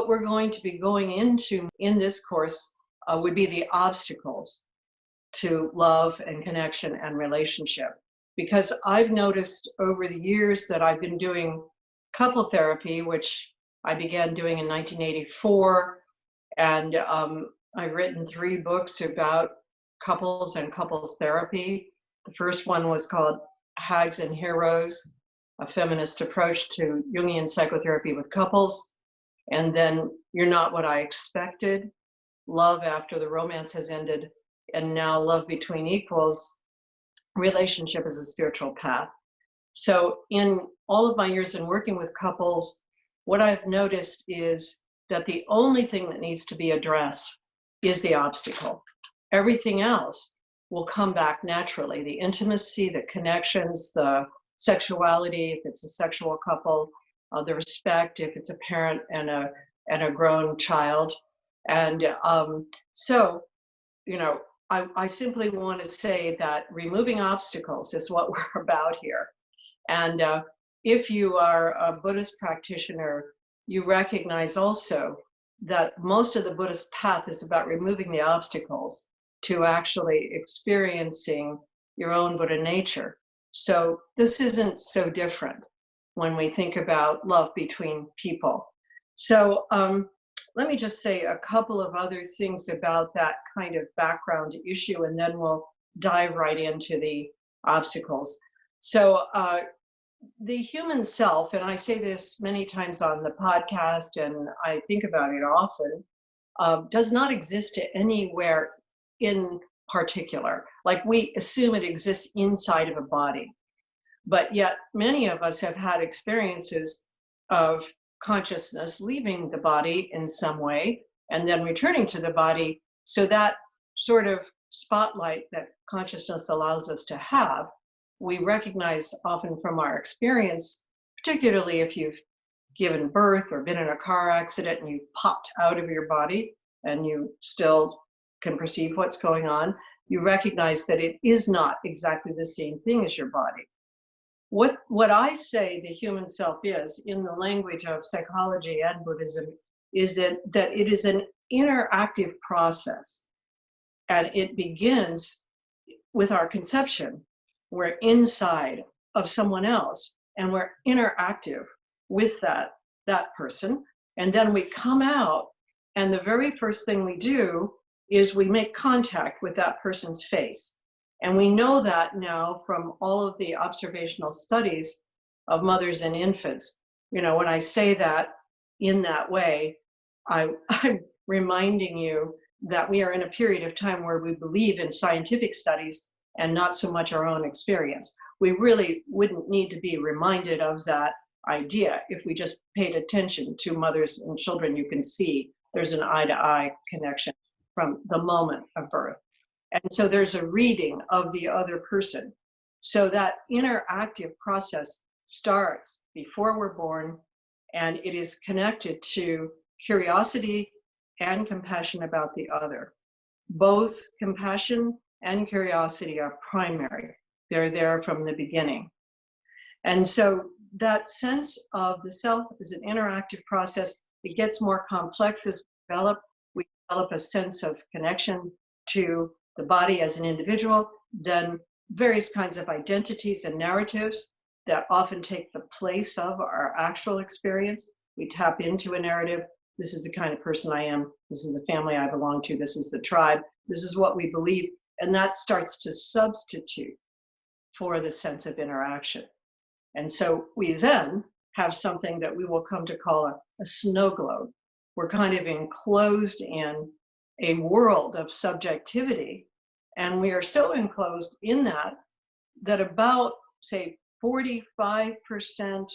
what we're going to be going into in this course would be the obstacles to love and connection and relationship. Because I've noticed over the years that I've been doing couple therapy, which I began doing in 1984, and I've written 3 books about couples and couples therapy. The first one was called Hags and Heroes, a feminist approach to Jungian psychotherapy with couples. And then You're Not What I Expected, Love After the Romance Has Ended, and now Love Between Equals, Relationship as a Spiritual Path. So in all of my years in working with couples, what I've noticed is that the only thing that needs to be addressed is the obstacle. Everything else will come back naturally. The intimacy, the connections, the sexuality, if it's a sexual couple, the respect, if it's a parent and a grown child. And so, you know, I simply want to say that removing obstacles is what we're about here. And if you are a Buddhist practitioner, you recognize also that most of the Buddhist path is about removing the obstacles to actually experiencing your own Buddha nature. So this isn't so different when we think about love between people. So let me just say a couple of other things about that kind of background issue, and then we'll dive right into the obstacles. So the human self, and I say this many times on the podcast, and I think about it often, does not exist anywhere in particular. Like, we assume it exists inside of a body, but yet many of us have had experiences of consciousness leaving the body in some way and then returning to the body. So that sort of spotlight that consciousness allows us to have, we recognize often from our experience, particularly if you've given birth or been in a car accident and you popped out of your body and you still can perceive what's going on, you recognize that it is not exactly the same thing as your body. What I say the human self is, in the language of psychology and Buddhism, is that it is an interactive process. And it begins with our conception. We're inside of someone else and we're interactive with that person. And then we come out, and the very first thing we do is we make contact with that person's face. And we know that now from all of the observational studies of mothers and infants. You know, when I say that in that way, I'm reminding you that we are in a period of time where we believe in scientific studies and not so much our own experience. We really wouldn't need to be reminded of that idea if we just paid attention to mothers and children. You can see there's an eye-to-eye connection from the moment of birth. And so there's a reading of the other person. So that interactive process starts before we're born, and it is connected to curiosity and compassion about the other. Both compassion and curiosity are primary. They're there from the beginning. And so that sense of the self is an interactive process. It gets more complex as we develop. We develop a sense of connection to the body as an individual, then various kinds of identities and narratives that often take the place of our actual experience. We tap into a narrative. This is the kind of person I am. This is the family I belong to. This is the tribe. This is what we believe. And that starts to substitute for the sense of interaction. And so we then have something that we will come to call a snow globe. We're kind of enclosed in a world of subjectivity. And we are so enclosed in that about, say, 45%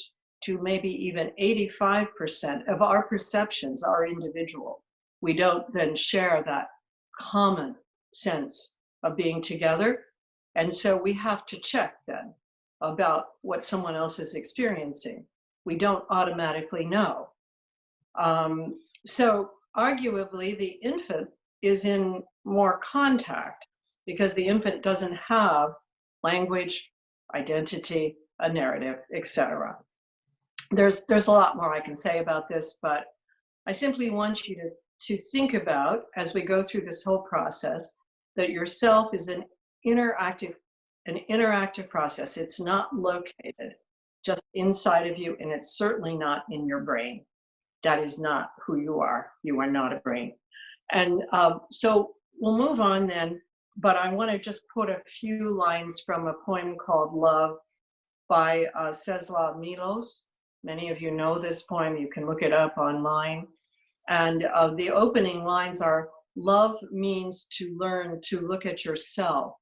to maybe even 85% of our perceptions are individual. We don't then share that common sense of being together. And so we have to check then about what someone else is experiencing. We don't automatically know. So arguably, the infant is in more contact because the infant doesn't have language, identity, a narrative, etc. There's a lot more I can say about this, but I simply want you to think about, as we go through this whole process, that yourself is an interactive process. It's not located just inside of you, and it's certainly not in your brain. That is not who you are. You are not a brain. And so we'll move on then, but I want to just put a few lines from a poem called Love by Czeslaw Milos. Many of you know this poem. You can look it up online. And the opening lines are, love means to learn to look at yourself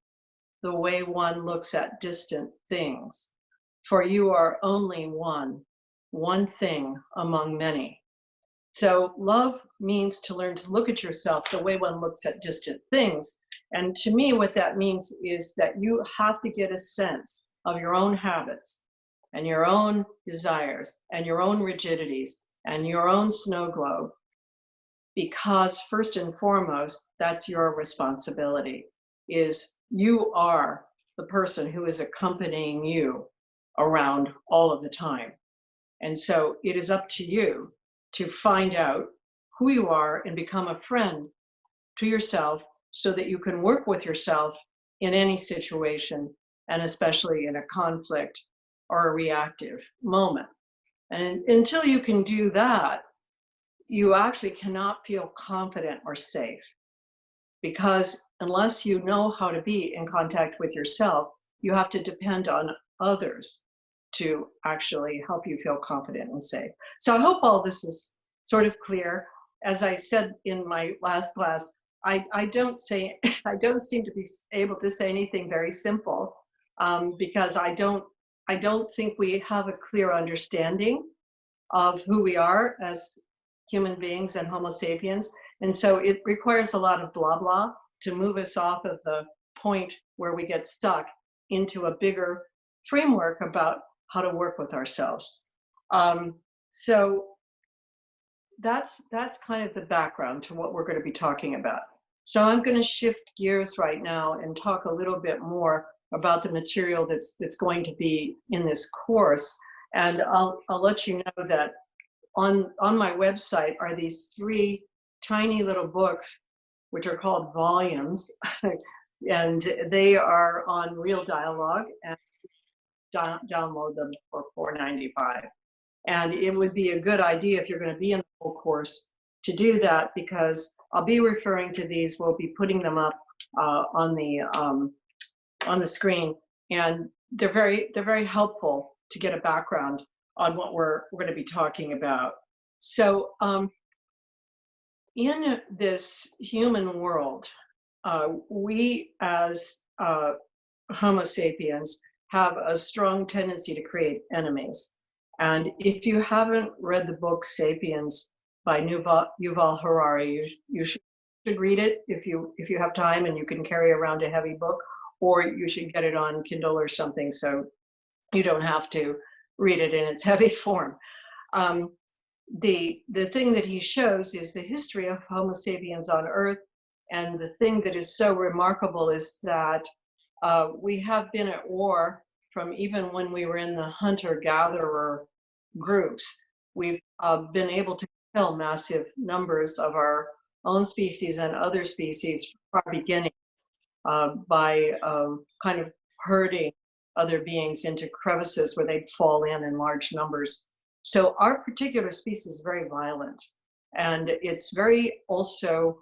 the way one looks at distant things. For you are only one thing among many. So love means to learn to look at yourself the way one looks at distant things. And to me, what that means is that you have to get a sense of your own habits and your own desires and your own rigidities and your own snow globe, because first and foremost, that's your responsibility. Is you are the person who is accompanying you around all of the time. And so it is up to you to find out who you are and become a friend to yourself so that you can work with yourself in any situation, and especially in a conflict or a reactive moment. And until you can do that, you actually cannot feel confident or safe, because unless you know how to be in contact with yourself, you have to depend on others to actually help you feel confident and safe. So I hope all this is sort of clear. As I said in my last class, I don't seem to be able to say anything very simple, because I don't think we have a clear understanding of who we are as human beings and Homo sapiens. And so it requires a lot of blah, blah to move us off of the point where we get stuck into a bigger framework about how to work with ourselves. So that's kind of the background to what we're going to be talking about. So I'm going to shift gears right now and talk a little bit more about the material that's going to be in this course. And I'll let you know that on my website are these 3 tiny little books, which are called volumes, and they are on Real Dialogue, and download them for $4.95. And it would be a good idea, if you're going to be in the whole course, to do that, because I'll be referring to these. We'll be putting them up on the screen, and they're very helpful to get a background on what we're going to be talking about. So in this human world, we as Homo sapiens have a strong tendency to create enemies. And if you haven't read the book Sapiens by Yuval Harari, you should read it if you have time and you can carry around a heavy book, or you should get it on Kindle or something so you don't have to read it in its heavy form. The thing that he shows is the history of Homo sapiens on Earth, and the thing that is so remarkable is that we have been at war from even when we were in the hunter-gatherer groups. We've been able to kill massive numbers of our own species and other species from our beginning by kind of herding other beings into crevices where they'd fall in large numbers. So our particular species is very violent, and it's very also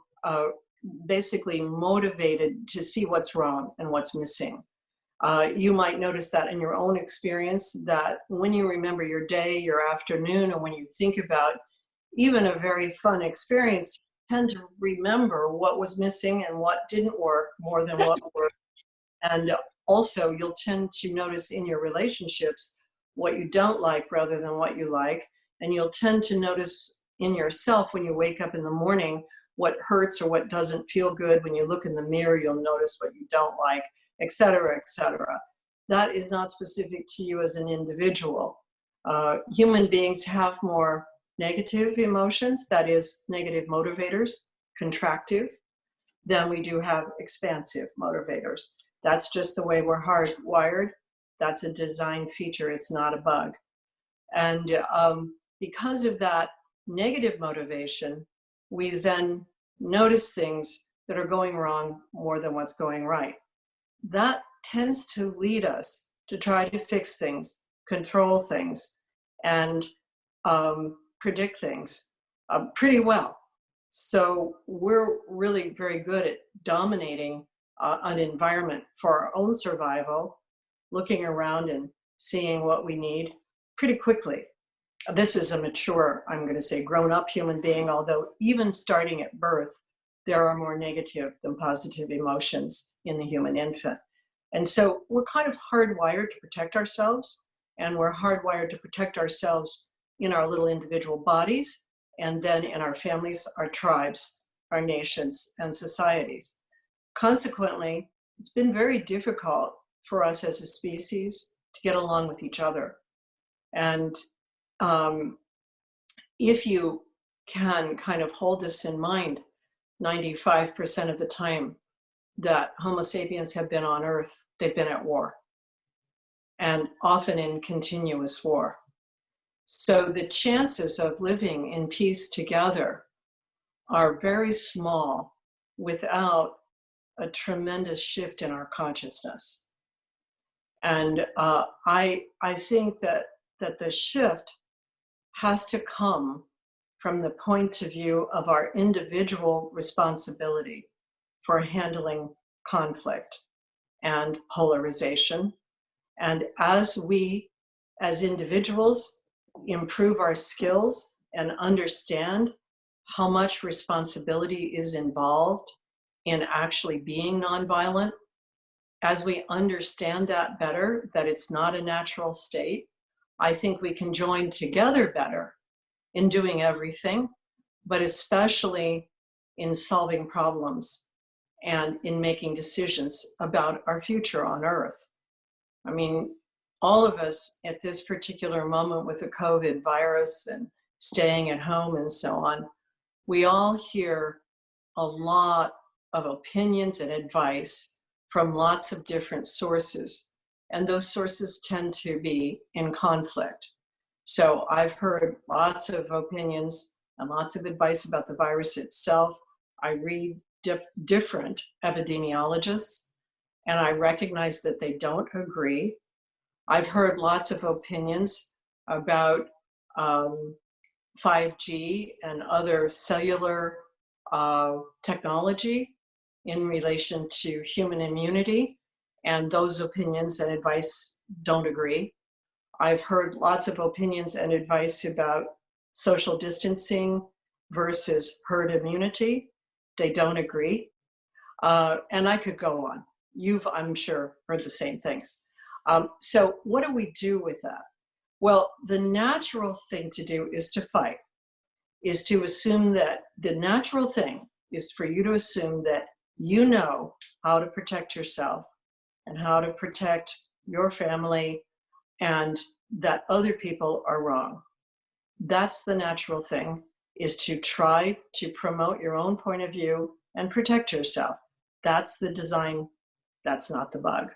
basically motivated to see what's wrong and what's missing. You might notice that in your own experience, that when you remember your day, your afternoon, and when you think about even a very fun experience, you tend to remember what was missing and what didn't work more than what worked. And also, you'll tend to notice in your relationships what you don't like rather than what you like. And you'll tend to notice in yourself when you wake up in the morning what hurts or what doesn't feel good. When you look in the mirror, you'll notice what you don't like, et cetera, et cetera. That is not specific to you as an individual. Human beings have more negative emotions, that is, negative motivators, contractive, than we do have expansive motivators. That's just the way we're hardwired. That's a design feature, it's not a bug. And because of that, negative motivation, we then notice things that are going wrong more than what's going right. That tends to lead us to try to fix things, control things, and predict things pretty well. So we're really very good at dominating an environment for our own survival, looking around and seeing what we need pretty quickly. This is a mature, I'm going to say, grown-up human being, although even starting at birth, there are more negative than positive emotions in the human infant. And so we're kind of hardwired to protect ourselves, and we're hardwired to protect ourselves in our little individual bodies, and then in our families, our tribes, our nations, and societies. Consequently, it's been very difficult for us as a species to get along with each other. And if you can kind of hold this in mind, 95% of the time that Homo sapiens have been on Earth, they've been at war, and often in continuous war. So the chances of living in peace together are very small without a tremendous shift in our consciousness. And I think that the shift has to come from the point of view of our individual responsibility for handling conflict and polarization. And as we, as individuals, improve our skills and understand how much responsibility is involved in actually being nonviolent, as we understand that better, that it's not a natural state, I think we can join together better in doing everything, but especially in solving problems and in making decisions about our future on Earth. I mean, all of us at this particular moment with the COVID virus and staying at home and so on, we all hear a lot of opinions and advice from lots of different sources, and those sources tend to be in conflict. So I've heard lots of opinions and lots of advice about the virus itself. I read different epidemiologists, and I recognize that they don't agree. I've heard lots of opinions about 5G and other cellular technology in relation to human immunity, and those opinions and advice don't agree. I've heard lots of opinions and advice about social distancing versus herd immunity. They don't agree. And I could go on. You've, I'm sure, heard the same things. So what do we do with that? Well, the natural thing to do is to fight, is to assume that the natural thing is for you to assume that you know how to protect yourself and how to protect your family, and that other people are wrong. That's the natural thing, is to try to promote your own point of view and protect yourself. That's the design. That's not the bug.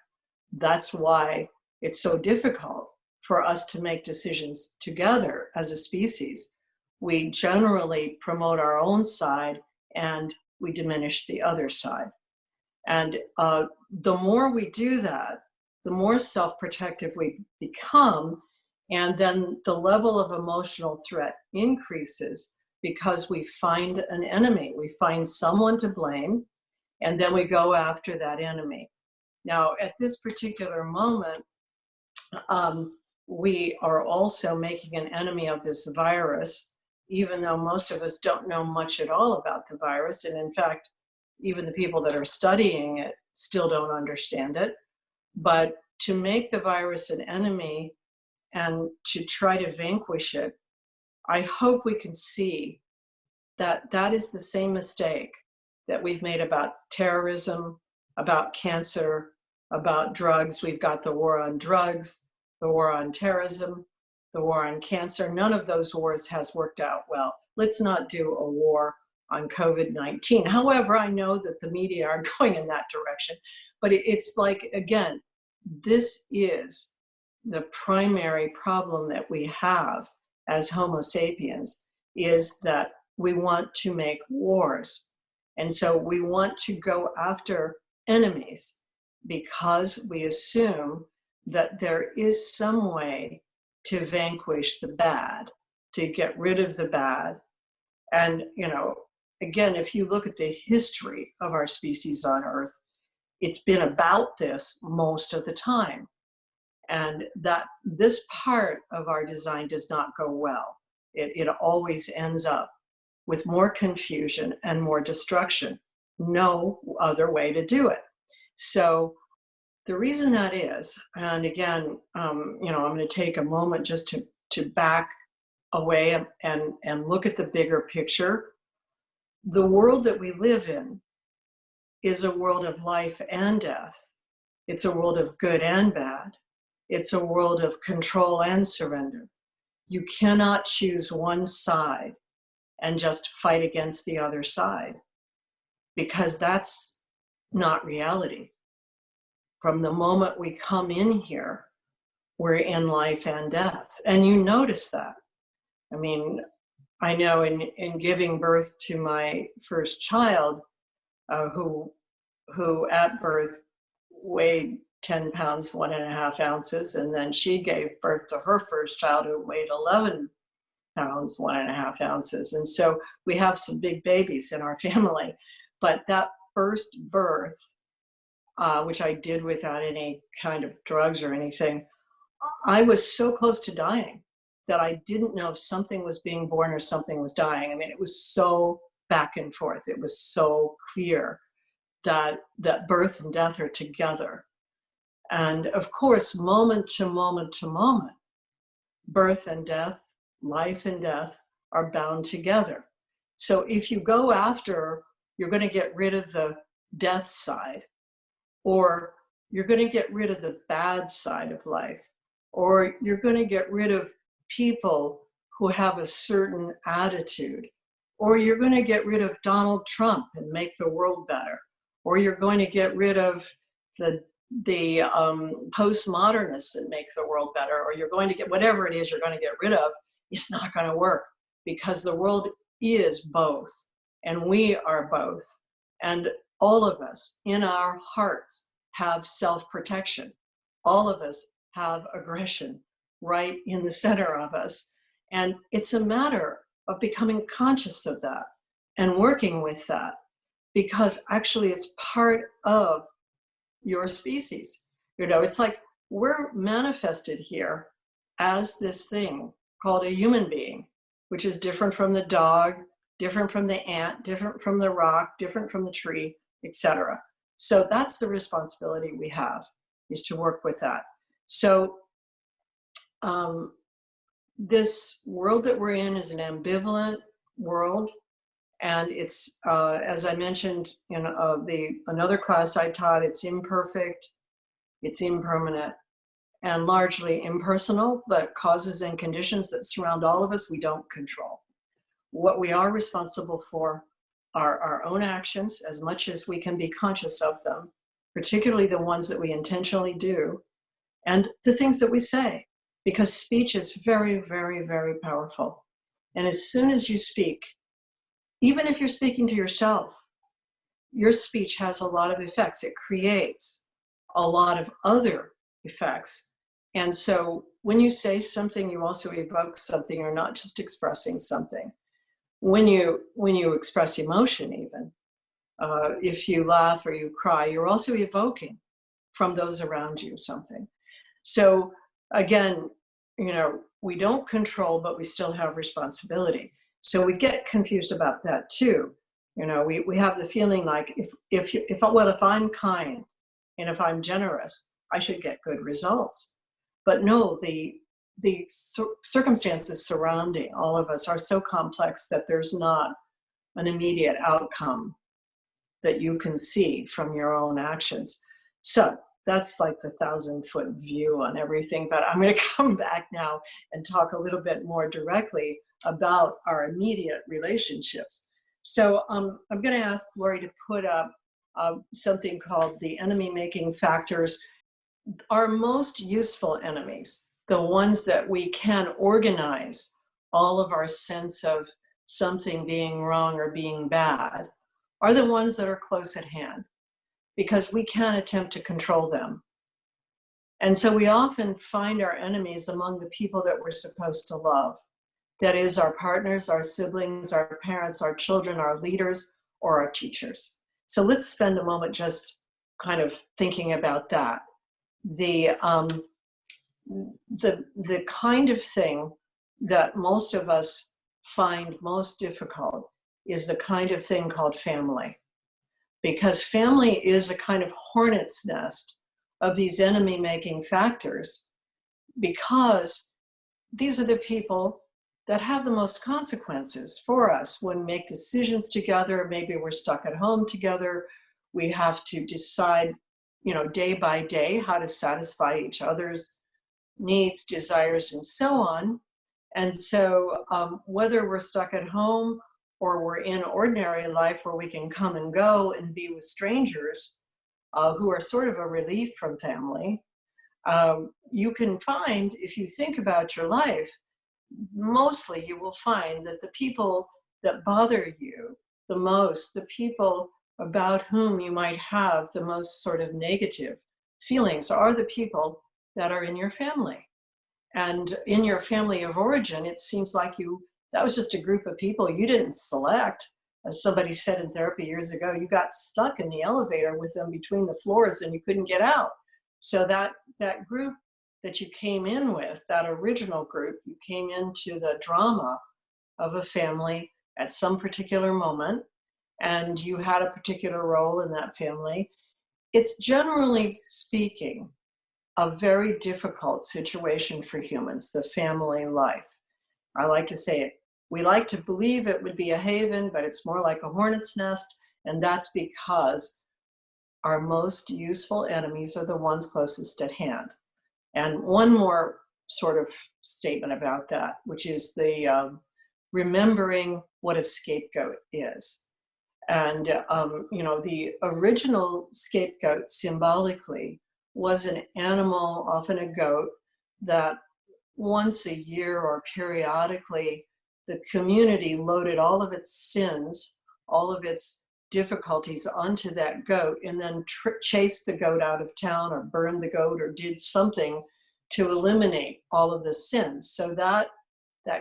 That's why it's so difficult for us to make decisions together as a species. We generally promote our own side and we diminish the other side. And the more we do that, the more self-protective we become, and then the level of emotional threat increases because we find an enemy. We find someone to blame, and then we go after that enemy. Now, at this particular moment, we are also making an enemy of this virus, even though most of us don't know much at all about the virus. And in fact, even the people that are studying it still don't understand it. But to make the virus an enemy and to try to vanquish it, I hope we can see that that is the same mistake that we've made about terrorism, about cancer, about drugs. We've got the war on drugs, the war on terrorism, the war on cancer. None of those wars has worked out well. Let's not do a war on COVID-19. However, I know that the media are going in that direction. But it's like, again, this is the primary problem that we have as Homo sapiens, is that we want to make wars. And so we want to go after enemies because we assume that there is some way to vanquish the bad, to get rid of the bad. And, again, if you look at the history of our species on Earth, it's been about this most of the time. And that this part of our design does not go well. It always ends up with more confusion and more destruction. No other way to do it. So the reason that is, and again, I'm going to take a moment just to back away and look at the bigger picture. The world that we live in is a world of life and death. It's a world of good and bad. It's a world of control and surrender. You cannot choose one side and just fight against the other side, because that's not reality. From the moment we come in here, we're in life and death. And you notice that. I mean, I know in giving birth to my first child, who at birth weighed 10 pounds, 1.5 ounces, and then she gave birth to her first child who weighed 11 pounds, 1.5 ounces. And so we have some big babies in our family. But that first birth, which I did without any kind of drugs or anything, I was so close to dying that I didn't know if something was being born or something was dying. I mean, it was so back and forth. It was so clear that birth and death are together. And of course, moment to moment to moment, birth and death, life and death are bound together. So if you go after, you're going to get rid of the death side, or you're going to get rid of the bad side of life, or you're going to get rid of people who have a certain attitude, or you're going to get rid of Donald Trump and make the world better, or you're going to get rid of the postmodernists and make the world better, or you're going to get whatever it is you're going to get rid of. It's not going to work, because the world is both, and we are both. And all of us in our hearts have self-protection. All of us have aggression right in the center of us. And it's a matter of becoming conscious of that and working with that, because actually it's part of your species. It's like we're manifested here as this thing called a human being, which is different from the dog, different from the ant, different from the rock, different from the tree, etc. So that's the responsibility we have, is to work with that. So this world that we're in is an ambivalent world. And it's, as I mentioned in another class I taught, it's imperfect, it's impermanent, and largely impersonal. The causes and conditions that surround all of us, we don't control. What we are responsible for are our own actions, as much as we can be conscious of them, particularly the ones that we intentionally do, and the things that we say, because speech is very, very, very powerful. And as soon as you speak, even if you're speaking to yourself, your speech has a lot of effects. It creates a lot of other effects. And so when you say something, you also evoke something. You're not just expressing something. When you express emotion, even, if you laugh or you cry, you're also evoking from those around you something. So again, we don't control, but we still have responsibility. So we get confused about that too. We have the feeling like if I'm kind and if I'm generous, I should get good results. But no, the circumstances surrounding all of us are so complex that there's not an immediate outcome that you can see from your own actions. So that's like the 1,000-foot view on everything. But I'm going to come back now and talk a little bit more directly about our immediate relationships. So I'm going to ask Lori to put up something called the enemy-making factors. Our most useful enemies, the ones that we can organize all of our sense of something being wrong or being bad are the ones that are close at hand, because we can attempt to control them. And so we often find our enemies among the people that we're supposed to love. That is, our partners, our siblings, our parents, our children, our leaders, or our teachers. So let's spend a moment just kind of thinking about that. The kind of thing that most of us find most difficult is the kind of thing called family. Because family is a kind of hornet's nest of these enemy-making factors, because these are the people that have the most consequences for us when we make decisions together. Maybe we're stuck at home together. We have to decide, day by day how to satisfy each other's needs, desires, and so on. And so whether we're stuck at home or we're in ordinary life where we can come and go and be with strangers who are sort of a relief from family, you can find, if you think about your life, mostly you will find that the people that bother you the most, the people about whom you might have the most sort of negative feelings, are the people that are in your family. And in your family of origin, it seems like that was just a group of people you didn't select. As somebody said in therapy years ago, you got stuck in the elevator with them between the floors and you couldn't get out. So that group that you came in with, that original group, you came into the drama of a family at some particular moment, and you had a particular role in that family. It's generally speaking a very difficult situation for humans, the family life. I like to say it. We like to believe it would be a haven, but it's more like a hornet's nest, and that's because our most useful enemies are the ones closest at hand. And one more sort of statement about that, which is the remembering what a scapegoat is. And, the original scapegoat symbolically was an animal, often a goat, that once a year or periodically, the community loaded all of its sins, all of its difficulties onto that goat, and then chased the goat out of town or burned the goat or did something to eliminate all of the sins. So that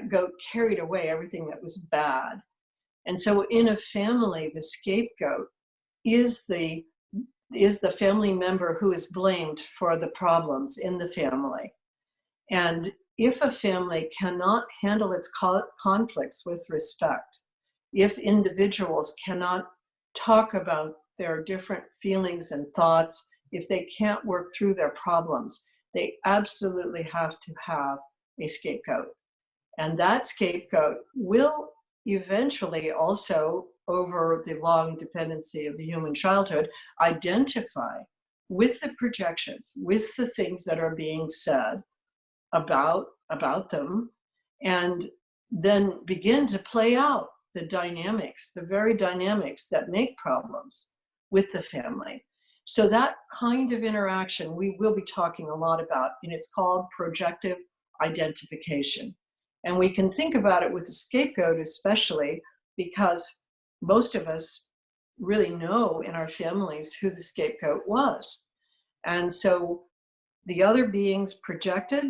goat carried away everything that was bad. And so in a family, the scapegoat is the family member who is blamed for the problems in the family. And if a family cannot handle its conflicts with respect, if individuals cannot talk about their different feelings and thoughts, if they can't work through their problems, they absolutely have to have a scapegoat. And that scapegoat will eventually also, over the long dependency of the human childhood, identify with the projections, with the things that are being said about them, and then begin to play out the dynamics, the very dynamics that make problems with the family. So that kind of interaction we will be talking a lot about, and it's called projective identification. And we can think about it with the scapegoat especially because most of us really know in our families who the scapegoat was. And so the other beings projected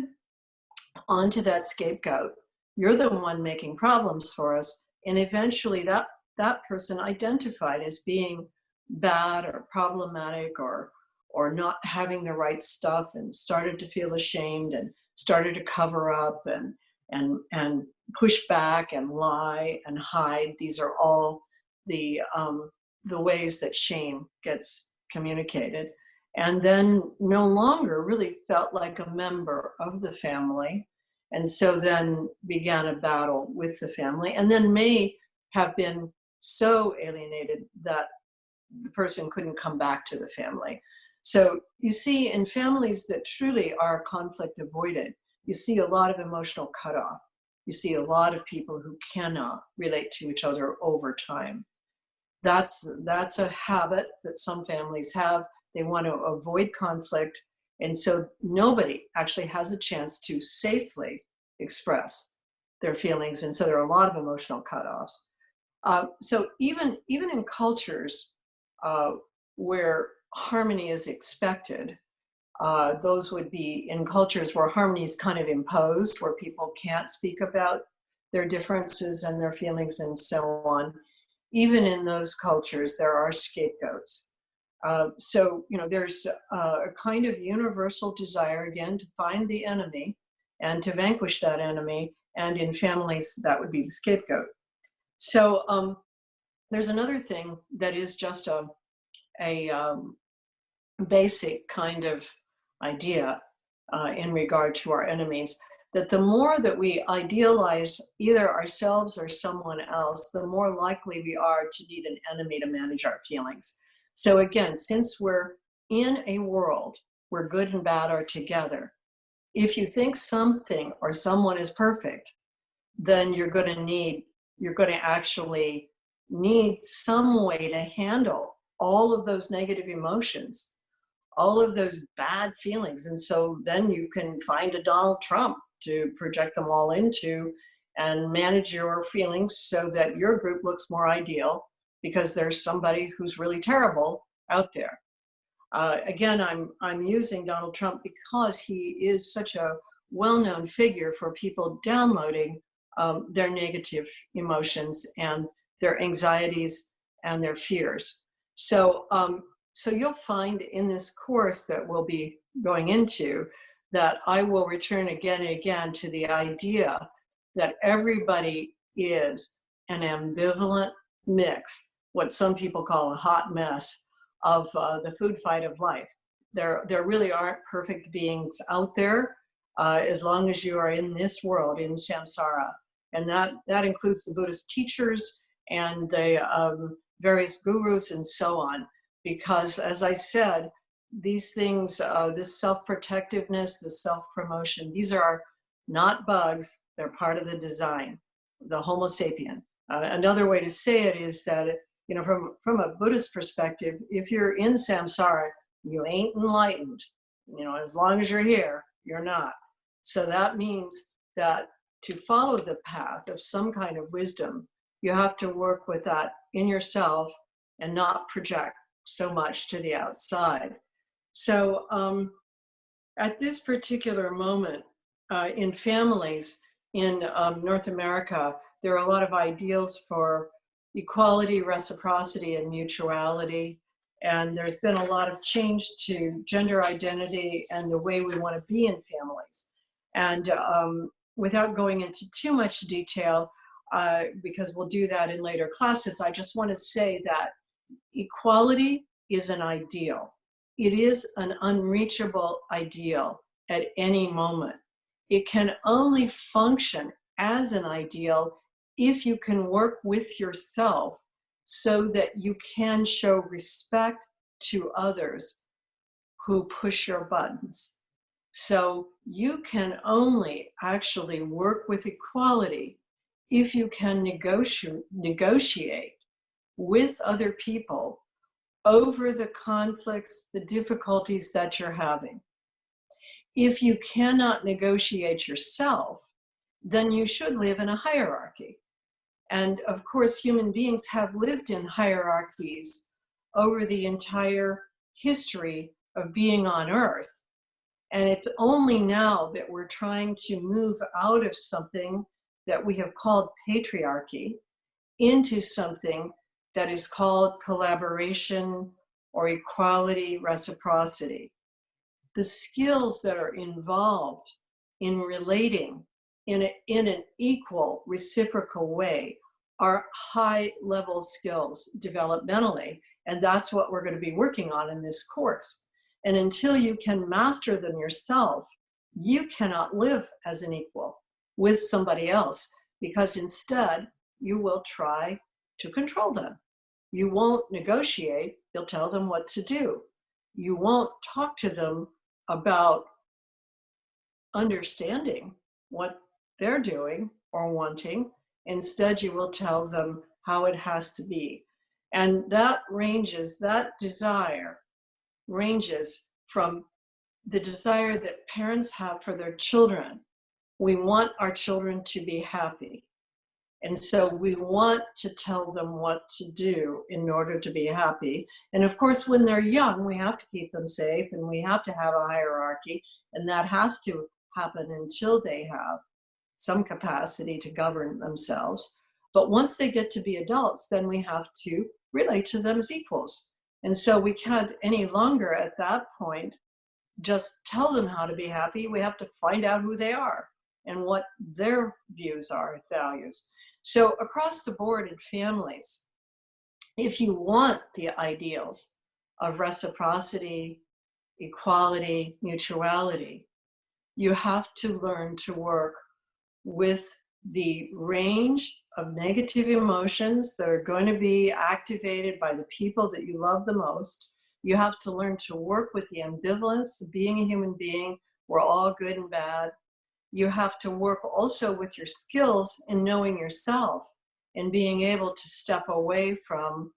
onto that scapegoat, you're the one making problems for us. And eventually that person identified as being bad or problematic or not having the right stuff, and started to feel ashamed and started to cover up and push back and lie and hide. These are all the ways that shame gets communicated. And then no longer really felt like a member of the family. And so then began a battle with the family, and then may have been so alienated that the person couldn't come back to the family. So you see, in families that truly are conflict avoided, you see a lot of emotional cutoff. You see a lot of people who cannot relate to each other over time. That's a habit that some families have. They want to avoid conflict. And so nobody actually has a chance to safely express their feelings. And so there are a lot of emotional cutoffs. So even in cultures uh, where harmony is expected, those would be in cultures where harmony is kind of imposed, where people can't speak about their differences and their feelings and so on. Even in those cultures, there are scapegoats. So, there's a kind of universal desire, again, to find the enemy and to vanquish that enemy. And in families, that would be the scapegoat. So there's another thing that is just a basic kind of idea in regard to our enemies, that the more that we idealize either ourselves or someone else, the more likely we are to need an enemy to manage our feelings. So again, since we're in a world where good and bad are together, if you think something or someone is perfect, then you're going to actually need some way to handle all of those negative emotions, all of those bad feelings. And so then you can find a Donald Trump to project them all into and manage your feelings so that your group looks more ideal because there's somebody who's really terrible out there. Again, I'm using Donald Trump because he is such a well-known figure for people downloading their negative emotions and their anxieties and their fears. So you'll find in this course that we'll be going into that I will return again and again to the idea that everybody is an ambivalent mix, what some people call a hot mess of the food fight of life. There really aren't perfect beings out there as long as you are in this world, in samsara. And that includes the Buddhist teachers and the various gurus and so on. Because as I said, these things, this self-protectiveness, the self-promotion, these are not bugs, they're part of the design, the Homo sapien. Another way to say it is that, from a Buddhist perspective, if you're in samsara, you ain't enlightened. As long as you're here, you're not. So that means that to follow the path of some kind of wisdom, you have to work with that in yourself and not project so much to the outside. So at this particular moment in families in North America, there are a lot of ideals for equality, reciprocity, and mutuality. And there's been a lot of change to gender identity and the way we want to be in families. And without going into too much detail, because we'll do that in later classes, I just want to say that equality is an ideal. It is an unreachable ideal at any moment. It can only function as an ideal if you can work with yourself so that you can show respect to others who push your buttons. So you can only actually work with equality if you can negotiate with other people over the conflicts, the difficulties that you're having. If you cannot negotiate yourself, then you should live in a hierarchy. And of course, human beings have lived in hierarchies over the entire history of being on Earth. And it's only now that we're trying to move out of something that we have called patriarchy into something that is called collaboration or equality, reciprocity. The skills that are involved in relating in an equal, reciprocal way are high-level skills developmentally, and that's what we're going to be working on in this course. And until you can master them yourself, you cannot live as an equal with somebody else, because instead you will try to control them. You won't negotiate, you'll tell them what to do. You won't talk to them about understanding what they're doing or wanting. Instead, you will tell them how it has to be. And that desire ranges from the desire that parents have for their children we want our children to be happy. And so we want to tell them what to do in order to be happy. And of course, when they're young, we have to keep them safe and we have to have a hierarchy. And that has to happen until they have some capacity to govern themselves. But once they get to be adults, then we have to relate to them as equals. And so we can't any longer at that point just tell them how to be happy. We have to find out who they are and what their views are, values. So across the board in families, if you want the ideals of reciprocity, equality, mutuality, you have to learn to work with the range of negative emotions that are going to be activated by the people that you love the most. You have to learn to work with the ambivalence of being a human being. We're all good and bad. You have to work also with your skills in knowing yourself and being able to step away from,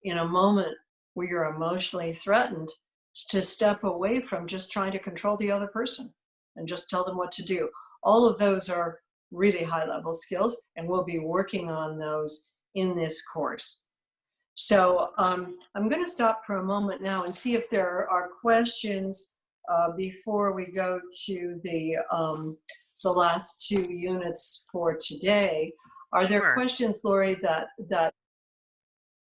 in a moment where you're emotionally threatened, to step away from just trying to control the other person and just tell them what to do. All of those are really high-level skills, and we'll be working on those in this course. So I'm going to stop for a moment now and see if there are questions before we go to the last two units for today. Are there Sure. questions, Lori, that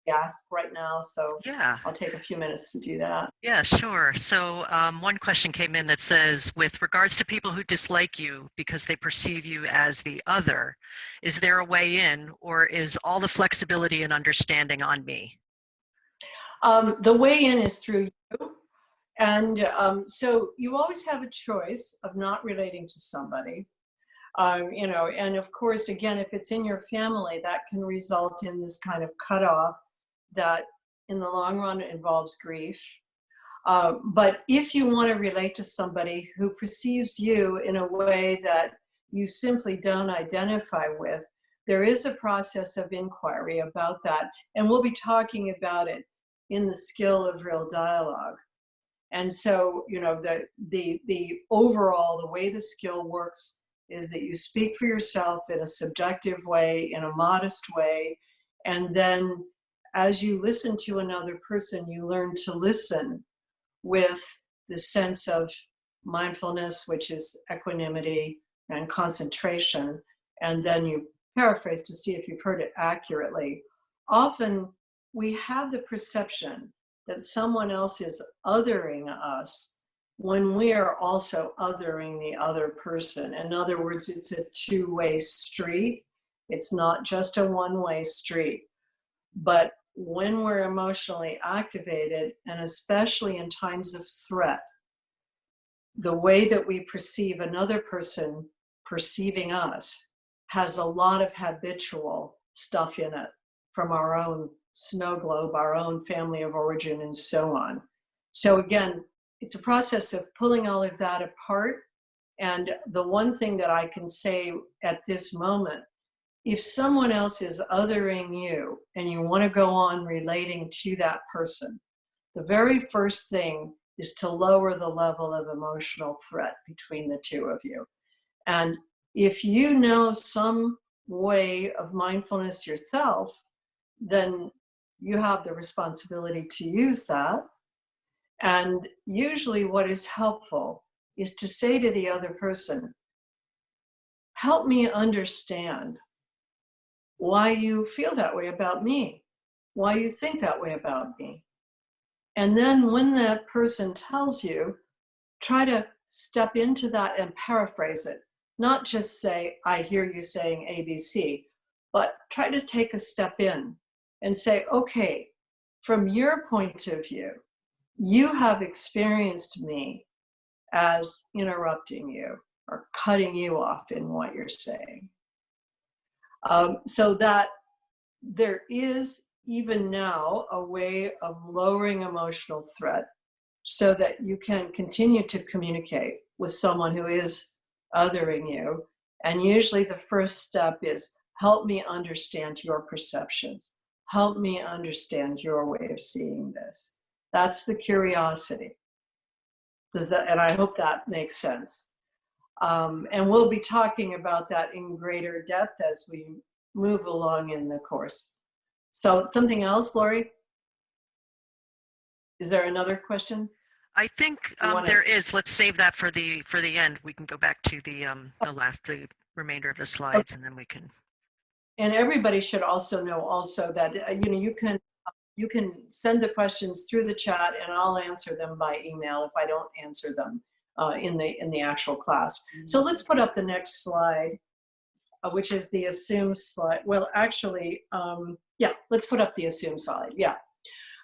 ask right now? So Yeah. I'll take a few minutes to do that. Yeah, sure. So one question came in that says, with regards to people who dislike you because they perceive you as the other, is there a way in, or is all the flexibility and understanding on me? The way in is through you. And so you always have a choice of not relating to somebody. You know, and of course, again, if it's in your family, that can result in this kind of cutoff that in the long run involves grief. But if you want to relate to somebody who perceives you in a way that you simply don't identify with, there is a process of inquiry about that. And we'll be talking about it in the skill of real dialogue. And so, you know, the overall, the way the skill works is that you speak for yourself in a subjective way, in a modest way, and then as you listen to another person, you learn to listen with the sense of mindfulness, which is equanimity and concentration, and then you paraphrase to see if you've heard it accurately. Often we have the perception that someone else is othering us when we are also othering the other person. In other words, it's a two-way street. It's not just a one-way street. But when we're emotionally activated, and especially in times of threat, the way that we perceive another person perceiving us has a lot of habitual stuff in it from our own snow globe, our own family of origin, and so on. So again, it's a process of pulling all of that apart. And the one thing that I can say at this moment, if someone else is othering you and you want to go on relating to that person, the very first thing is to lower the level of emotional threat between the two of you. And if you know some way of mindfulness yourself, then you have the responsibility to use that. And usually what is helpful is to say to the other person, help me understand why you feel that way about me, why you think that way about me. And then when that person tells you, try to step into that and paraphrase it. Not just say, I hear you saying ABC, but try to take a step in and say, okay, from your point of view, you have experienced me as interrupting you or cutting you off in what you're saying. So that there is even now a way of lowering emotional threat so that you can continue to communicate with someone who is othering you. And usually the first step is, help me understand your perceptions. Help me understand your way of seeing this. That's the curiosity. And I hope that makes sense. And we'll be talking about that in greater depth as we move along in the course. So something else, Lori? Is there another question? I think there is. Let's save that for the end. We can go back to the remainder of the slides, and then we can. And everybody should also know that you can send the questions through the chat, and I'll answer them by email if I don't answer them in the actual class. So let's put up the next slide, which is the assume slide. Well, actually, yeah, let's put up the assume slide. Yeah.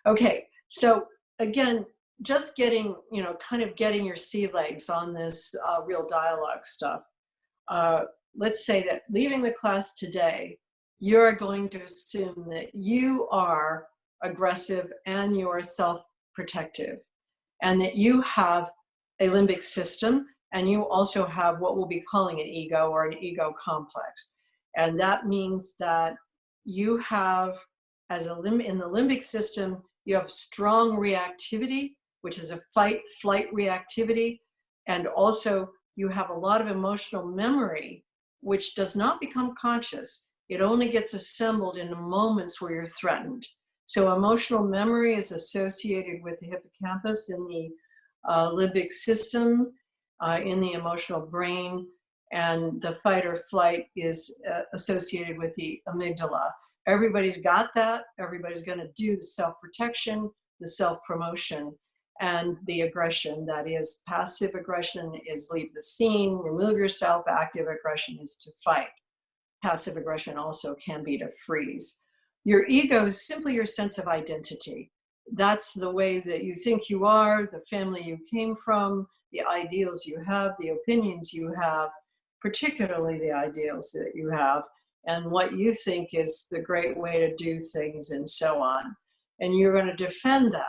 Okay. So again, just getting, kind of getting your sea legs on this real dialogue stuff. Let's say that leaving the class today, you're going to assume that you are aggressive and you are self-protective, and that you have a limbic system, and you also have what we'll be calling an ego or an ego complex. And that means that you have, in the limbic system, you have strong reactivity, which is a fight-flight reactivity, and also you have a lot of emotional memory, which does not become conscious. It only gets assembled in the moments where you're threatened. So emotional memory is associated with the hippocampus in the limbic system, in the emotional brain, and the fight or flight is associated with the amygdala. Everybody's got that. Everybody's going to do the self-protection, the self-promotion, and the aggression. That is, passive aggression is leave the scene, remove yourself. Active aggression is to fight. Passive aggression also can be to freeze. Your ego is simply your sense of identity. That's the way that you think you are, the family you came from, the ideals you have, the opinions you have, particularly the ideals that you have, and what you think is the great way to do things, and so on. And you're going to defend that.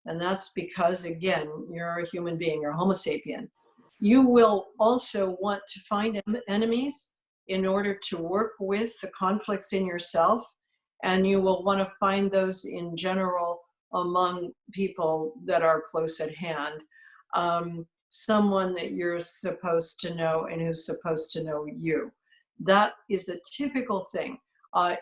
And that's because, again, you're a human being, you're a Homo sapien. You will also want to find enemies in order to work with the conflicts in yourself. And you will want to find those in general among people that are close at hand. Someone that you're supposed to know and who's supposed to know you. That is a typical thing.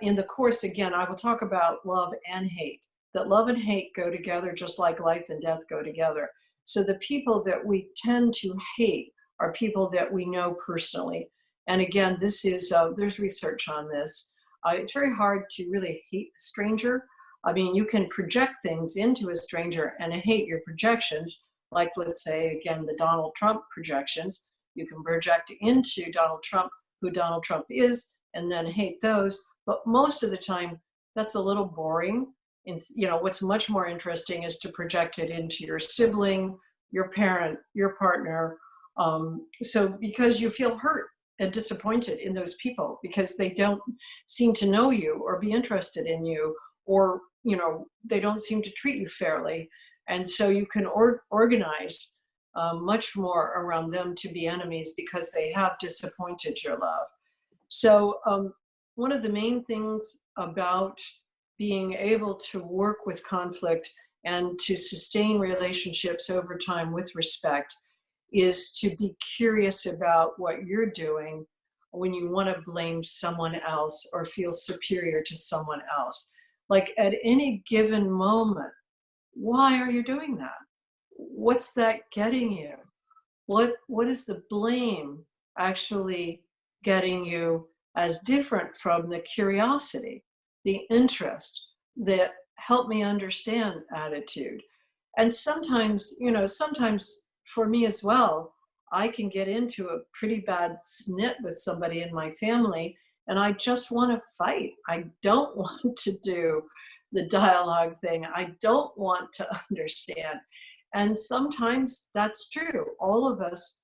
In the course, again, I will talk about love and hate. That love and hate go together just like life and death go together. So the people that we tend to hate are people that we know personally. And again, this is, there's research on this. It's very hard to really hate a stranger. I mean, you can project things into a stranger and hate your projections, like, let's say, again, the Donald Trump projections. You can project into Donald Trump who Donald Trump is and then hate those. But most of the time, that's a little boring. And, what's much more interesting is to project it into your sibling, your parent, your partner. So because you feel hurt and disappointed in those people because they don't seem to know you or be interested in you, or they don't seem to treat you fairly, and so you can organize much more around them to be enemies because they have disappointed your love. So one of the main things about being able to work with conflict and to sustain relationships over time with respect is to be curious about what you're doing when you want to blame someone else or feel superior to someone else. Like at any given moment, why are you doing that? What's that getting you? What is the blame actually getting you as different from the curiosity, the interest, the help me understand attitude? And sometimes, sometimes for me as well, I can get into a pretty bad snit with somebody in my family and I just want to fight. I don't want to do the dialogue thing. I don't want to understand. And sometimes that's true. All of us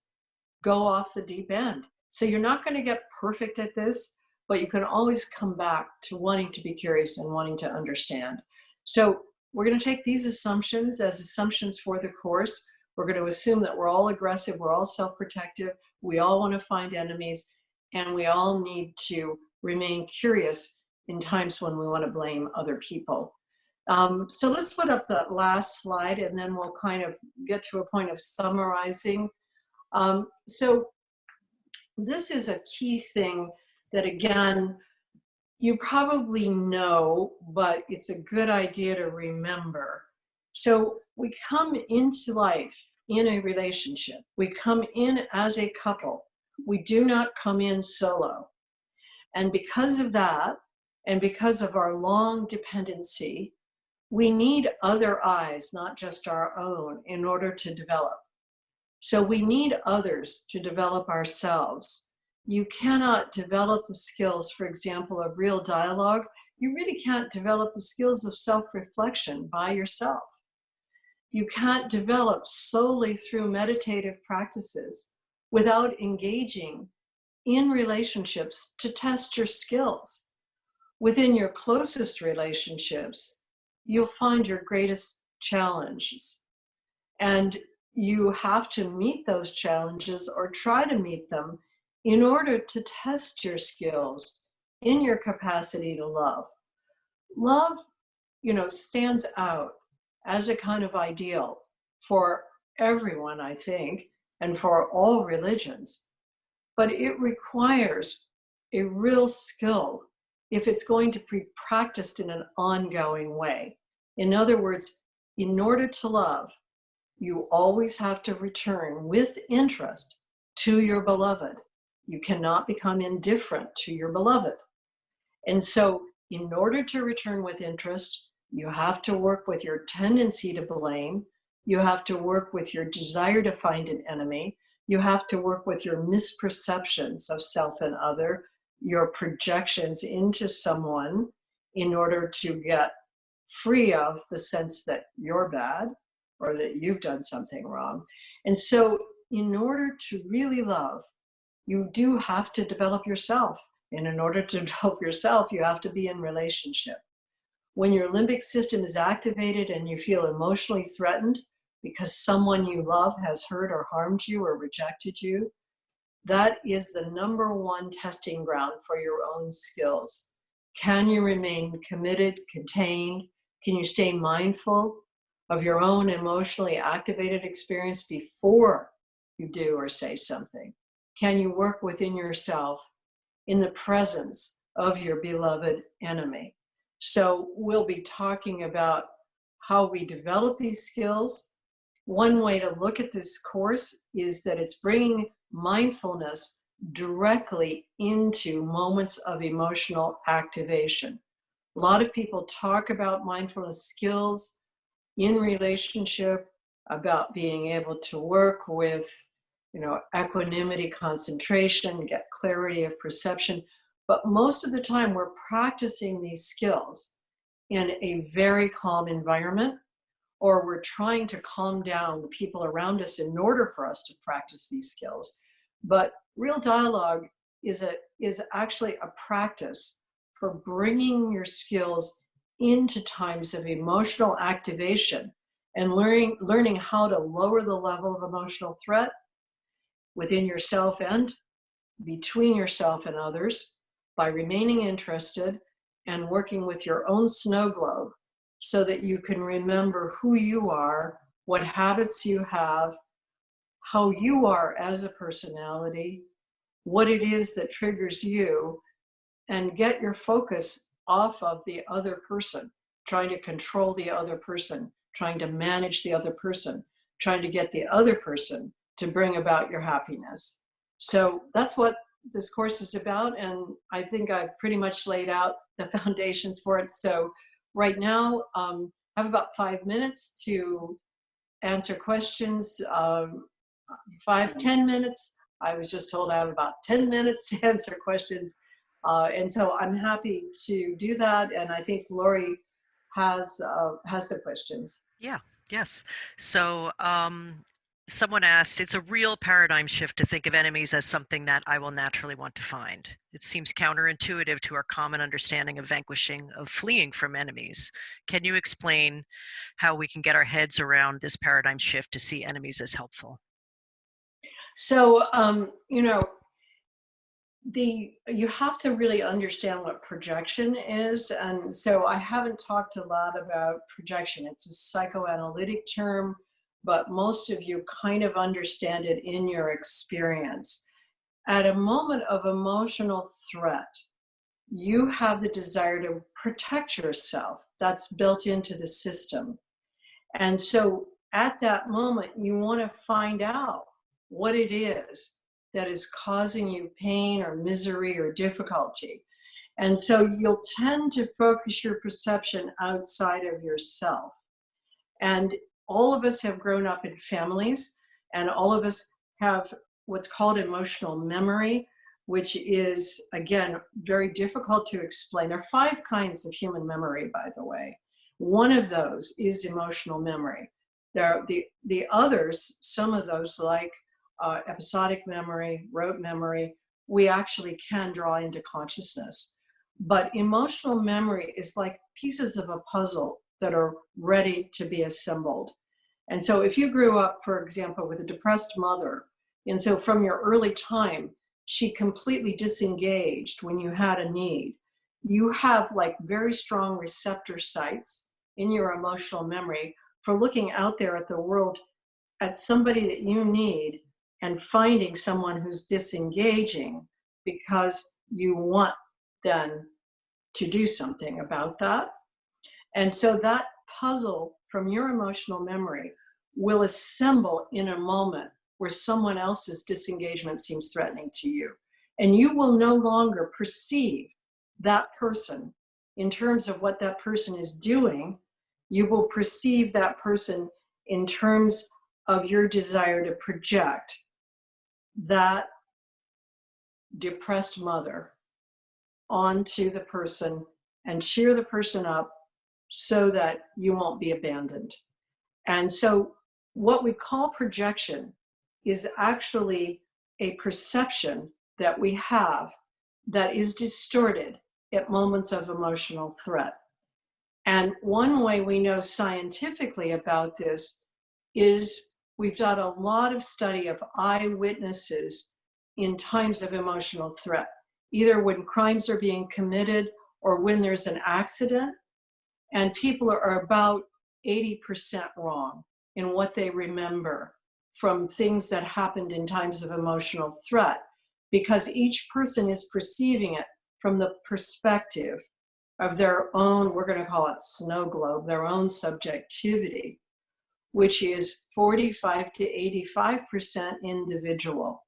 go off the deep end. So you're not going to get perfect at this, but you can always come back to wanting to be curious and wanting to understand. So we're going to take these assumptions as assumptions for the course. We're going to assume that we're all aggressive, we're all self-protective, we all want to find enemies, and we all need to remain curious in times when we want to blame other people. So let's put up the last slide and then we'll kind of get to a point of summarizing. So this is a key thing that, again, you probably know, but it's a good idea to remember. So we come into life in a relationship. We come in as a couple. We do not come in solo. And because of that, and because of our long dependency, we need other eyes, not just our own, in order to develop. So we need others to develop ourselves. You cannot develop the skills, for example, of real dialogue. You really can't develop the skills of self-reflection by yourself. You can't develop solely through meditative practices without engaging in relationships to test your skills. Within your closest relationships, you'll find your greatest challenges. And you have to meet those challenges or try to meet them in order to test your skills in your capacity to love. Love, stands out as a kind of ideal for everyone, I think, and for all religions. But it requires a real skill if it's going to be practiced in an ongoing way. In other words, in order to love, you always have to return with interest to your beloved. You cannot become indifferent to your beloved. And so, in order to return with interest, you have to work with your tendency to blame. You have to work with your desire to find an enemy. You have to work with your misperceptions of self and other, your projections into someone in order to get free of the sense that you're bad or that you've done something wrong. And so, in order to really love, you do have to develop yourself. And in order to develop yourself, you have to be in relationship. When your limbic system is activated and you feel emotionally threatened because someone you love has hurt or harmed you or rejected you, that is the number one testing ground for your own skills. Can you remain committed, contained? Can you stay mindful of your own emotionally activated experience before you do or say something? Can you work within yourself in the presence of your beloved enemy? So we'll be talking about how we develop these skills. One way to look at this course is that it's bringing mindfulness directly into moments of emotional activation. A lot of people talk about mindfulness skills in relationship, about being able to work with, equanimity, concentration, get clarity of perception. But most of the time we're practicing these skills in a very calm environment, or we're trying to calm down the people around us in order for us to practice these skills. But real dialogue is actually a practice for bringing your skills into times of emotional activation and learning how to lower the level of emotional threat within yourself and between yourself and others by remaining interested and working with your own snow globe so that you can remember who you are, what habits you have, how you are as a personality, what it is that triggers you, and get your focus off of the other person, trying to control the other person, trying to manage the other person, trying to get the other person to bring about your happiness. So that's what this course is about, and I think I've pretty much laid out the foundations for it. So right now, I have about 5 minutes to answer questions, 10 minutes. I was just told I have about 10 minutes to answer questions. And so I'm happy to do that. And I think Lori has the questions. Yeah, yes. So someone asked, it's a real paradigm shift to think of enemies as something that I will naturally want to find. It seems counterintuitive to our common understanding of vanquishing, of fleeing from enemies. Can you explain how we can get our heads around this paradigm shift to see enemies as helpful? So, you have to really understand what projection is. And so I haven't talked a lot about projection. It's a psychoanalytic term, but most of you kind of understand it in your experience. at a moment of emotional threat, you have the desire to protect yourself. That's built into the system. And so at that moment, you want to find out what it is that is causing you pain or misery or difficulty. And so you'll tend to focus your perception outside of yourself. And all of us have grown up in families, and all of us have what's called emotional memory, which is, again, very difficult to explain. There are 5 kinds of human memory, by the way. One of those is emotional memory. There are the others, some of those like episodic memory, rote memory, we actually can draw into consciousness. But emotional memory is like pieces of a puzzle that are ready to be assembled. And so if you grew up, for example, with a depressed mother, and so from your early time, she completely disengaged when you had a need, you have like very strong receptor sites in your emotional memory for looking out there at the world at somebody that you need and finding someone who's disengaging because you want then to do something about that. And so that puzzle from your emotional memory will assemble in a moment where someone else's disengagement seems threatening to you. And you will no longer perceive that person in terms of what that person is doing. You will perceive that person in terms of your desire to project that depressed mother onto the person and cheer the person up so that you won't be abandoned. And so what we call projection is actually a perception that we have that is distorted at moments of emotional threat. And one way we know scientifically about this is we've done a lot of study of eyewitnesses in times of emotional threat, either when crimes are being committed or when there's an accident. And people are about 80% wrong in what they remember from things that happened in times of emotional threat, because each person is perceiving it from the perspective of their own, we're going to call it snow globe, their own subjectivity, which is 45 to 85% individual.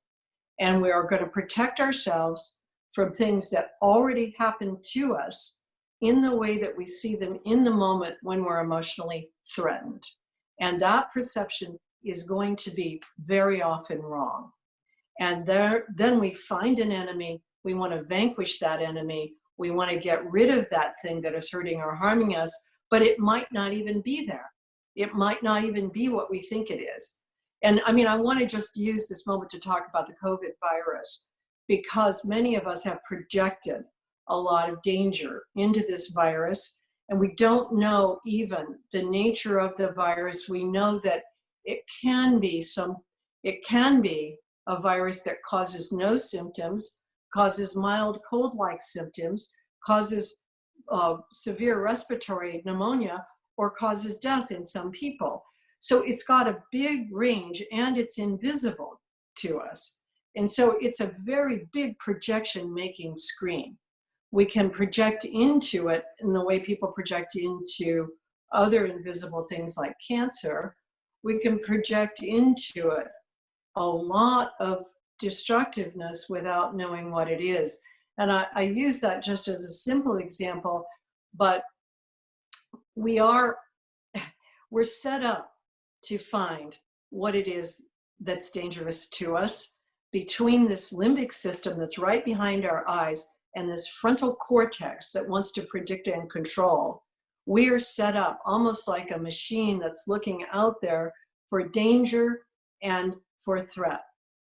And we are going to protect ourselves from things that already happened to us in the way that we see them in the moment when we're emotionally threatened. And that perception is going to be very often wrong. And then we find an enemy, we want to vanquish that enemy, we want to get rid of that thing that is hurting or harming us, but it might not even be there. It might not even be what we think it is. And I mean, I want to just use this moment to talk about the COVID virus, because many of us have projected a lot of danger into this virus, and we don't know even the nature of the virus. We know that it can be a virus that causes no symptoms, causes mild cold-like symptoms, causes severe respiratory pneumonia, or causes death in some people. So it's got a big range and it's invisible to us. And so it's a very big projection making screen. We can project into it in the way people project into other invisible things like cancer. We can project into it a lot of destructiveness without knowing what it is. And I use that just as a simple example, but we're set up to find what it is that's dangerous to us between this limbic system that's right behind our eyes and this frontal cortex that wants to predict and control. We are set up almost like a machine that's looking out there for danger and for threat.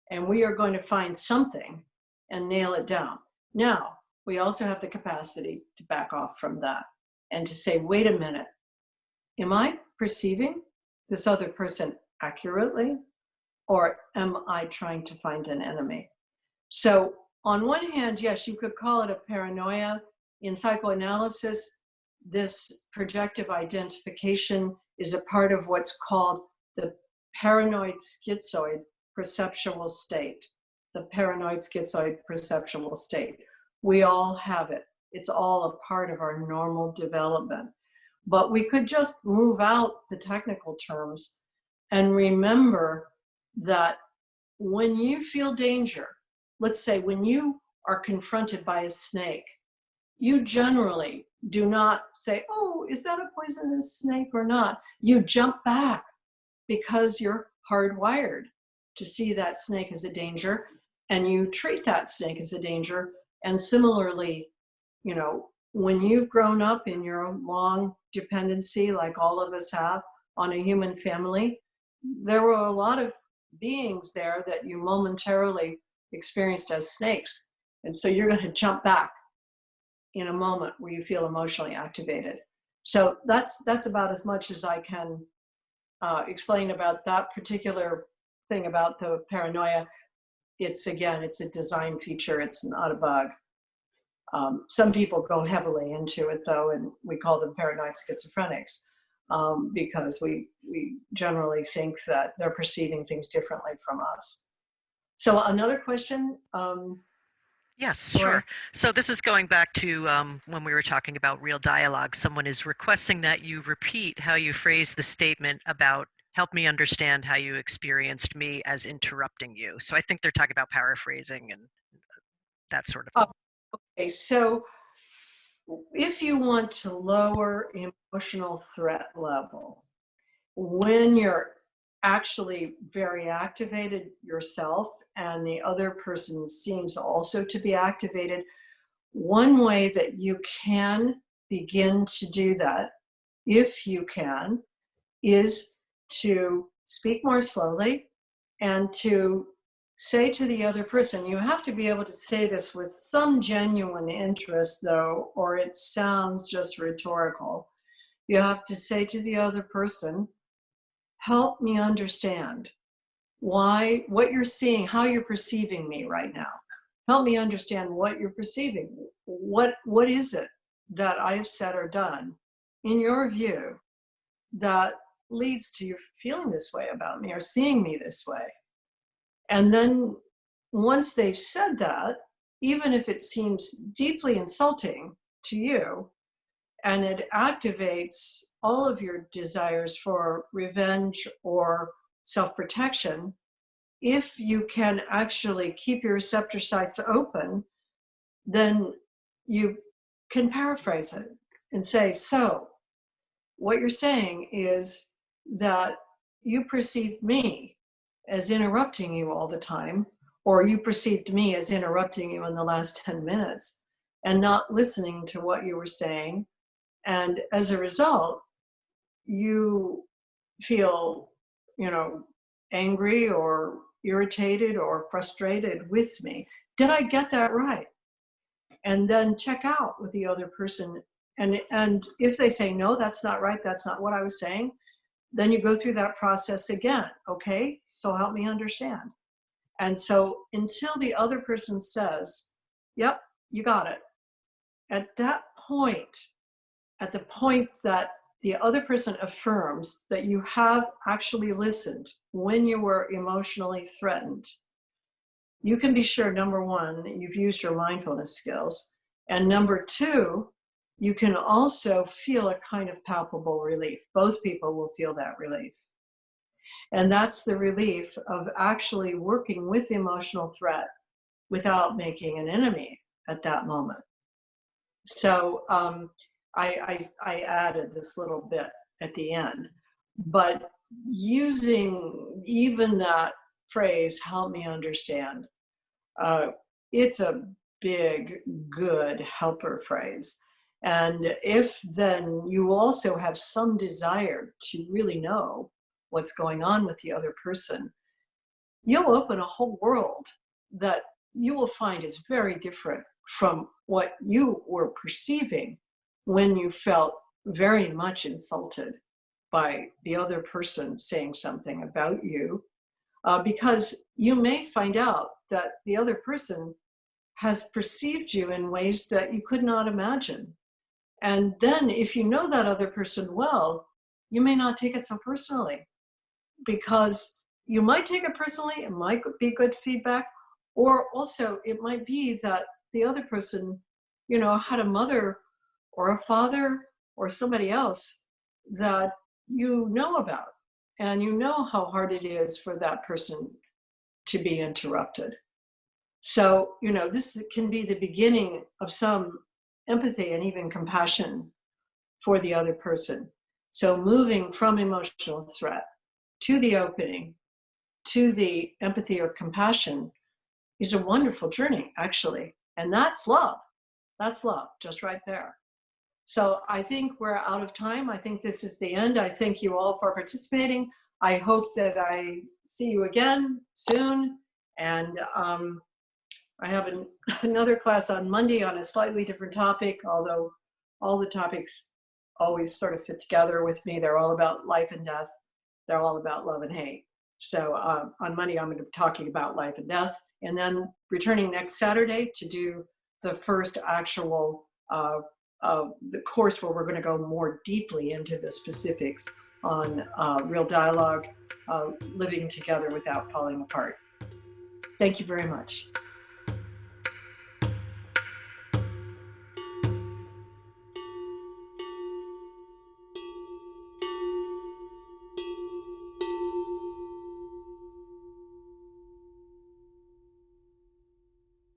And we are going to find something and nail it down. Now, we also have the capacity to back off from that and to say, wait a minute, am I perceiving this other person accurately? Or am I trying to find an enemy? So on one hand, yes, you could call it a paranoia. In psychoanalysis, this projective identification is a part of what's called the paranoid schizoid perceptual state. the paranoid schizoid perceptual state. We all have it. It's all a part of our normal development. But we could just move out the technical terms and remember that when you feel danger, let's say when you are confronted by a snake, you generally do not say, oh, is that a poisonous snake or not? You jump back because you're hardwired to see that snake as a danger, and you treat that snake as a danger. And similarly, you know, when you've grown up in your long dependency, like all of us have, on a human family, there were a lot of beings there that you momentarily experienced as snakes. And so you're going to jump back in a moment where you feel emotionally activated. So that's about as much as I can explain about that particular thing about the paranoia. It's, again, it's a design feature. It's not a bug. Some people go heavily into it, though, and we call them paranoid schizophrenics because we generally think that they're perceiving things differently from us. So another question? Yes, Or, sure. So this is going back to when we were talking about real dialogue. Someone is requesting that you repeat how you phrase the statement about help me understand how you experienced me as interrupting you. So I think they're talking about paraphrasing and that sort of thing. okay, so if you want to lower emotional threat level, when you're actually very activated yourself and the other person seems also to be activated, one way that you can begin to do that, if you can, is to speak more slowly and to say to the other person, you have to be able to say this with some genuine interest, though, or it sounds just rhetorical. You have to say to the other person, help me understand what you're seeing, how you're perceiving me right now. Help me understand what you're perceiving. What is it that I've said or done, in your view, that leads to you feeling this way about me or seeing me this way? And then once they've said that, even if it seems deeply insulting to you, and it activates all of your desires for revenge or self-protection, if you can actually keep your receptor sites open, then you can paraphrase it and say, so what you're saying is that you perceived me as interrupting you all the time, or you perceived me as interrupting you in the last 10 minutes and not listening to what you were saying. And as a result, you feel, angry or irritated or frustrated with me. Did I get that right? And then check out with the other person. And if they say, no, that's not right, that's not what I was saying, then you go through that process again. Okay, so help me understand. And so until the other person says, yep, you got it. At that point, at the point that the other person affirms that you have actually listened when you were emotionally threatened, you can be sure, number one, you've used your mindfulness skills. And number two, you can also feel a kind of palpable relief. Both people will feel that relief. And that's the relief of actually working with emotional threat without making an enemy at that moment. So I added this little bit at the end, but using even that phrase, help me understand, it's a big, good helper phrase. And if then you also have some desire to really know what's going on with the other person, you'll open a whole world that you will find is very different from what you were perceiving when you felt very much insulted by the other person saying something about you, because you may find out that the other person has perceived you in ways that you could not imagine. And then if you know that other person well, you may not take it so personally, because you might take it personally, it might be good feedback, Or also it might be that the other person, you know, had a mother or a father or somebody else that you know about, and you know how hard it is for that person to be interrupted. So, you know, this can be the beginning of some empathy and even compassion for the other person. So moving from emotional threat to the opening to the empathy or compassion is a wonderful journey, actually. And that's love. That's love, just right there. So I think we're out of time. I think this is the end. I thank you all for participating. I hope that I see you again soon. And I have another class on Monday on a slightly different topic, although all the topics always sort of fit together with me. They're all about life and death. They're all about love and hate. So on Monday, I'm going to be talking about life and death, and then returning next Saturday to do the first actual the course where we're going to go more deeply into the specifics on real dialogue, living together without falling apart. Thank you very much.